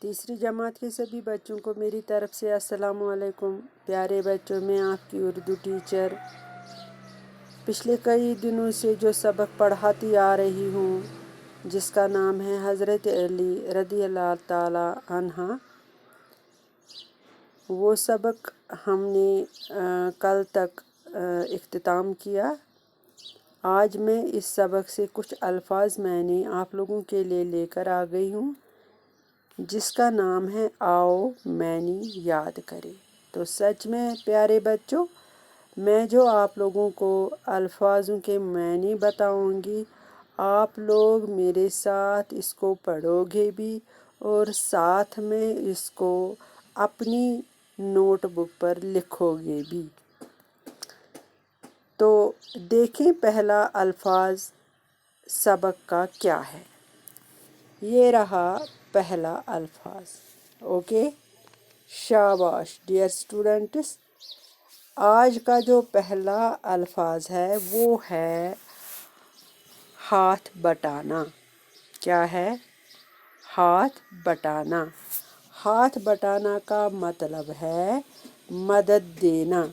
तीसरी जमात के सभी बच्चों को मेरी तरफ से अस्सलाम वालेकुम। प्यारे बच्चों, मैं आपकी उर्दू टीचर पिछले कई दिनों से जो सबक पढ़ाती आ रही हूँ, जिसका नाम है हज़रत अली रज़ी अल्लाह ताला अन्हा, वो सबक हमने कल तक इख्तिताम किया। आज मैं इस सबक से कुछ अल्फाज मैंने आप लोगों के लिए लेकर आ गई हूँ, जिसका नाम है आओ मैनी याद करें। तो सच में प्यारे बच्चों, मैं जो आप लोगों को अल्फाजों के मैनी बताऊंगी, आप लोग मेरे साथ इसको पढ़ोगे भी और साथ में इसको अपनी नोटबुक पर लिखोगे भी। तो देखें पहला अल्फाज सबक का क्या है। ये रहा पहला अल्फाज। ओके, शाबाश डियर स्टूडेंट्स। आज का जो पहला अल्फाज है वो है हाथ बटाना। क्या है? हाथ बटाना। हाथ बटाना का मतलब है मदद देना।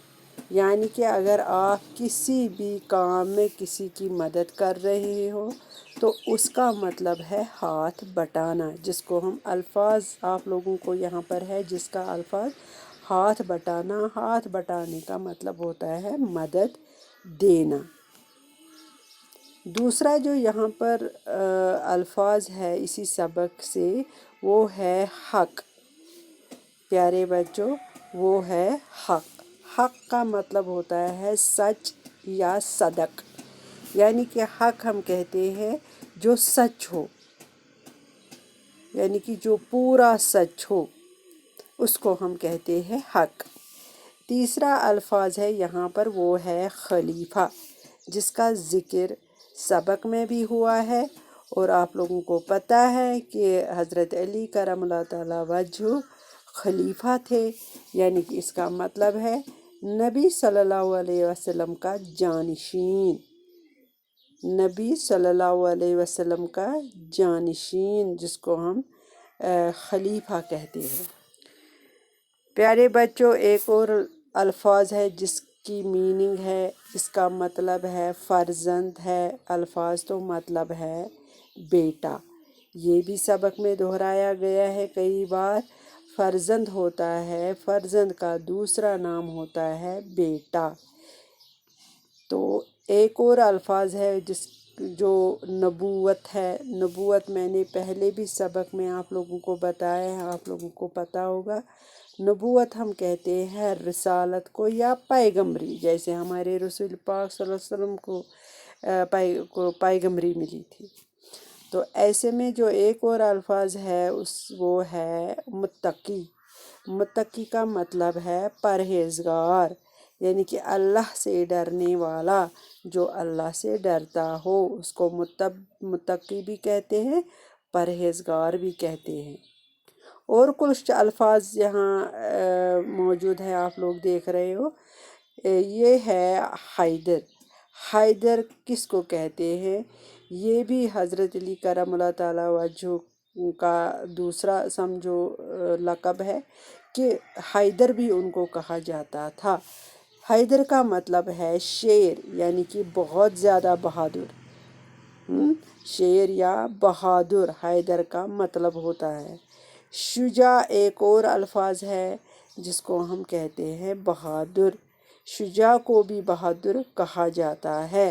यानी कि अगर आप किसी भी काम में किसी की मदद कर रहे हो तो उसका मतलब है हाथ बटाना, जिसको हम अल्फाज आप लोगों को यहाँ पर है जिसका अल्फाज हाथ बटाना। हाथ बटाने का मतलब होता है मदद देना। दूसरा जो यहाँ पर अल्फाज है इसी सबक से, वो है हक। प्यारे बच्चों, वो है हक। हक का मतलब होता है सच या सदक। यानी कि हक हम कहते हैं जो सच हो, यानी कि जो पूरा सच हो, उसको हम कहते हैं हक। तीसरा अल्फाज है यहाँ पर, वो है खलीफा, जिसका ज़िक्र सबक में भी हुआ है और आप लोगों को पता है कि हज़रत अली करमल्लाहु तआला वजहू खलीफा थे। यानी कि इसका मतलब है नबी सल्लल्लाहु अलैहि वसल्लम का जानशीन। नबी सल्लल्लाहु अलैहि वसल्लम का जानशीन, जिसको हम खलीफा कहते हैं। प्यारे बच्चों, एक और अल्फाज है जिसकी मीनिंग है, इसका मतलब है फ़र्जंद है। अल्फाज तो मतलब है बेटा। ये भी सबक में दोहराया गया है कई बार। फ़र्जंद होता है, फ़र्जंद का दूसरा नाम होता है बेटा। तो एक और अल्फाज है जो नबूवत है। नबूवत मैंने पहले भी सबक में आप लोगों को बताया है, आप लोगों को पता होगा। नबूवत हम कहते हैं रिसालत को या पैगम्बरी। जैसे हमारे रसूल पाक सल्लल्लाहु अलैहि वसल्लम को पैगम्बरी मिली थी। तो ऐसे में जो एक और अल्फाज है वो है मुत्तकी। मुत्तकी का मतलब है परहेज़गार, यानी कि अल्लाह से डरने वाला। जो अल्लाह से डरता हो उसको मुत्तकी भी कहते हैं, परहेज़गार भी कहते हैं। और कुछ अल्फाज यहाँ मौजूद है, आप लोग देख रहे हो। ये है हैदर। हैदर किसको कहते हैं? ये भी हज़रत अली करमल्लाहु तआला वजहू का दूसरा समझो लक़ब है कि हैदर भी उनको कहा जाता था। हैदर का मतलब है शेर, यानी कि बहुत ज़्यादा बहादुर। शेर या बहादुर हैदर का मतलब होता है। शुजा एक और अल्फाज है जिसको हम कहते हैं बहादुर। शुजा को भी बहादुर कहा जाता है।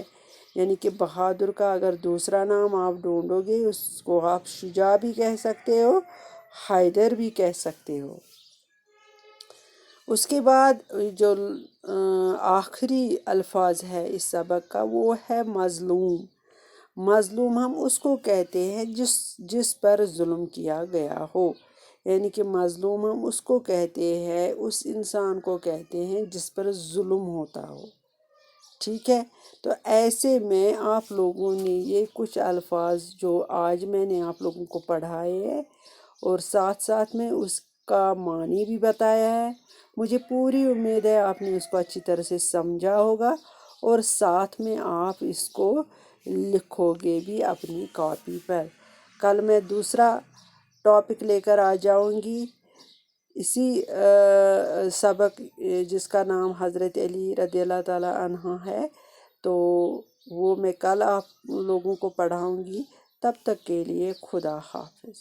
यानी कि बहादुर का अगर दूसरा नाम आप ढूंढोगे, उसको आप शुजा भी कह सकते हो, हैदर भी कह सकते हो। उसके बाद जो आखिरी अल्फाज है इस सबक का, वो है मज़लूम। मज़लूम हम उसको कहते हैं जिस पर जुल्म किया गया हो। यानी कि मज़लूम हम उसको कहते हैं, उस इंसान को कहते हैं जिस पर जुल्म होता हो। ठीक है, तो ऐसे में आप लोगों ने ये कुछ अल्फाज जो आज मैंने आप लोगों को पढ़ाए हैं और साथ साथ में उसका मानी भी बताया है। मुझे पूरी उम्मीद है आपने उसको अच्छी तरह से समझा होगा और साथ में आप इसको लिखोगे भी अपनी कॉपी पर। कल मैं दूसरा ٹاپک لے کر آ جاؤں گی، اسی سبق جس کا نام حضرت علی رضی اللہ تعالیٰ عنہ ہے، تو وہ میں کل آپ لوگوں کو پڑھاؤں گی۔ تب تک کے لیے خدا حافظ۔